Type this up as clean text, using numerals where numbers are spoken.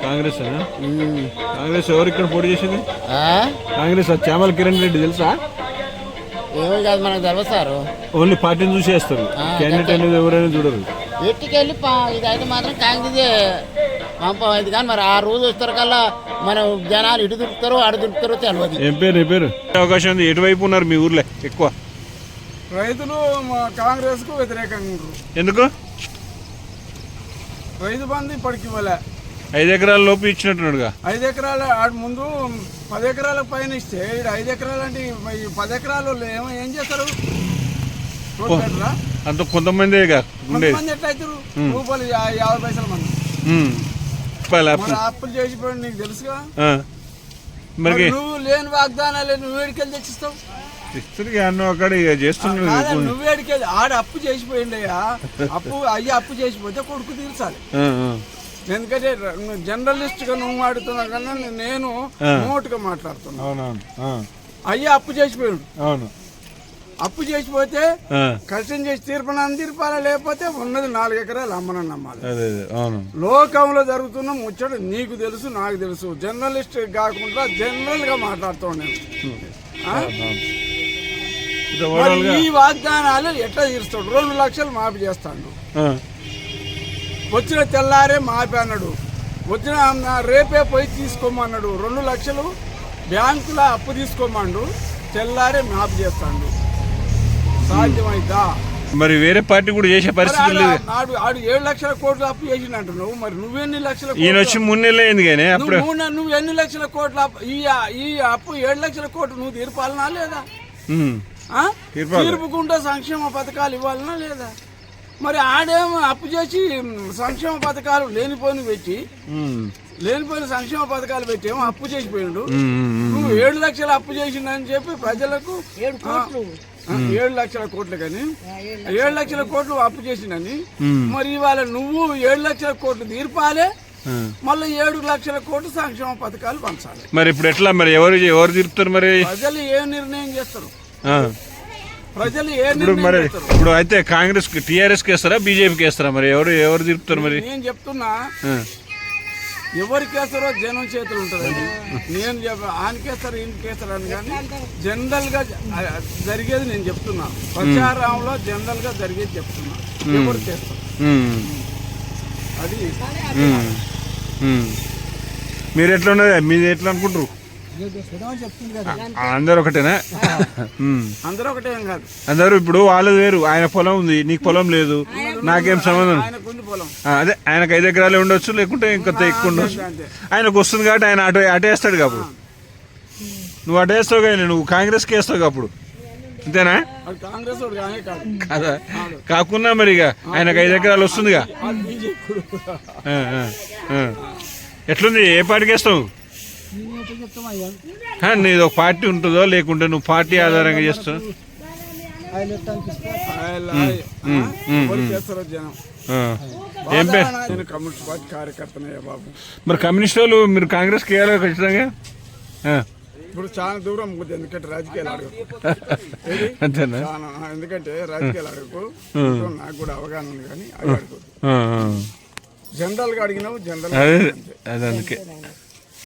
కాంగ్రెస్ కాంగ్రెస్ ఎవరు ఇక్కడ పోటీ చేసింది? కాంగ్రెస్ చామల కిరణ్ రెడ్డి తెలుసా? ఏమో కాదు మనకు తెలియదు సార్. ఓన్లీ పార్టీని చూసేస్తారు, క్యాండిడేట్ అనేది ఎవరైనా చూడరు. ఎట్టుకెళ్ళి ఇదైతే మాత్రం కాంగ్రెస్ పంపమైంది కానీ మరి ఆ రోజు వస్తారు కల్లా మనం జనాలు ఇటు దొరుకుతారో అటు దొరుకుతారో తెలియదు. ఏం పేరు నీ పేరు? అవకాశం ఉంది. ఎటువైపు ఉన్నారు మీ ఊర్లో ఎక్కువ? రైతులు కాంగ్రెస్ కు వ్యతిరేకంగా ఉంటారు. ఎందుకు? రైతు బంధు ఇప్పటికి ఇవ్వలే. 5 ఎకరాల లోపు ఇచ్చినట్టున్నాడుగా. 5 ఎకరాల ముందు 10 ఎకరాల పైన ఇస్తే 5 ఎకరాలు అంటే 10 ఎకరాలు ఏం చేస్తారు? అంత కొంతమంది కొంతమంది ఎట్లయితారు? రూపాయలు 50 పైసల మంది అప్పులు చేసిపోయి నీకు తెలుసుగా. మరి నువ్వు లేని వాగ్దానాలు నువ్వు ఏడికెళ్ళి తెచ్చిస్తావు? నువ్వు ఏడికెళ్ళి ఆడ అప్పు చేసిపోయిండయ్యా. అప్పు చేసిపోతే కొడుకు తీర్చాలి. ఎందుకంటే జర్నలిస్ట్ గా నువ్వు మాట్లాడుతున్నా కన్నా నేను మోటుగా మాట్లాడుతున్నా. అయ్యా అప్పు చేసిపోయాడు. అవును, అప్పు చేసిపోతే కష్టం చేసి తీర్పనని తీర్పాలా, లేకపోతే ఉన్నది 4 ఎకరాలు అమ్మనని నమ్మాలి. లోకంలో జరుగుతున్న ముచ్చట నీకు తెలుసు, నాకు తెలుసు. జర్నలిస్ట్ కాకుండా జనరల్ గా మాట్లాడుతున్నాను. ఈ వాగ్దానాలు ఎట్లా తీరుస్తాడు? 2 లక్షలు మాఫీ చేస్తాడు. వచ్చిన తెల్లారే మాపి అన్నాడు. వచ్చిన రేపే పోయి తీసుకోమన్నాడు. 2 లక్షలు బ్యాంకులో అప్పు తీసుకోమన్నాడు. తెల్లారే మాఫీ చేస్తాడు. సాధ్యమైందా? మరి వేరే పార్టీ కూడా చేసే పరిస్థితి లేదు. ఆడు 7 లక్షల కోట్లు అప్పు చేసినట్టు నువ్వు నువ్వెన్ని లక్షల ఈయన వచ్చి 3 నెలలు అయింది కానీ నువ్వు ఎన్ని లక్షల కోట్ల ఈ అప్పు 7 లక్షల కోట్లు నువ్వు తీర్పాలనా లేదా? తీర్పుకుంటే సంక్షేమ పథకాలు ఇవ్వాలనా లేదా? మరి ఆడేమో అప్పు చేసి సంక్షేమ పథకాలు లేనిపోయిన సంక్షేమ పథకాలు పెట్టి ఏమో అప్పు చేసిపోయిండు. నువ్వు 7 లక్షలు అప్పు చేసిందని చెప్పి ప్రజలకు 7 లక్షల కోట్లు కానీ 7 లక్షల కోట్లు అప్పు చేసిందని మరి ఇవాళ నువ్వు 7 లక్షల కోట్లు తీర్పాలే, మళ్ళీ 7 లక్షల కోట్లు సంక్షేమ పథకాలు పంచాలి. మరి ఇప్పుడు ఎట్లా? మరి ఎవరు తీర్పుతారు? మరి ప్రజలు ఏ నిర్ణయం చేస్తారు? ప్రజలు ఇప్పుడు అయితే కాంగ్రెస్ టీఆర్ఎస్ కి వేస్తారా, బీజేపీకి వేస్తారా? మరి ఎవరు తిరుపుతారు? మరి నేను చెప్తున్నా, ఎవరికి వేస్తారో జనం చేతులు ఉంటుందండి. నేను ఆయనకేస్తారు ఈయనకేస్తారు అని కానీ జనరల్ గా జరిగేది నేను చెప్తున్నా. ప్రచారంలో జనరల్ గా జరిగేది చెప్తున్నా. ఎవరికి వేస్తారు అది. మీరు ఎట్లా ఉన్నది? మీరు ఎట్లా అనుకుంటారు? అందరు ఒకటేనా? అందరూ ఒకటే కాదు. అందరూ ఇప్పుడు వాళ్ళది వేరు. ఆయన పొలం ఉంది, నీకు పొలం లేదు, నాకేం సంబంధం? అదే ఆయనకు 5 ఎకరాలే ఉండొచ్చు, లేకుంటే ఇంకొంత ఎక్కువ ఉండొచ్చు. ఆయనకు వస్తుంది కాబట్టి ఆయన అటేస్తాడు. కాబట్టి నువ్వు అటేస్తావు కానీ నువ్వు కాంగ్రెస్కి వేస్తావు అప్పుడు, అంతేనా? కదా కాకుండా మరి ఇక ఆయనకు 5 ఎకరాలు వస్తుందిగా. ఎట్లుంది? ఏ పార్టీకి వేస్తావు? నీది ఒక పార్టీ ఉంటుందో, లేకుంటే నువ్వు పార్టీ ఆధారంగా చేస్తావు? ఏం పేరు? మరి కమ్యూనిస్ట్ వాళ్ళు మీరు కాంగ్రెస్కి వేయాలి ఖచ్చితంగా. ఇప్పుడు చాలా దూరం పోతుంది. ఎందుకంటే రాజకీయాలు అడగకు. అంతేనా? ఎందుకంటే రాజకీయాలు అడగకు. నాకు కూడా అవగాహన ఉంది కానీ అది అడగదు. జనరల్ గా అడిగినావు జనరల్. అదే అందుకే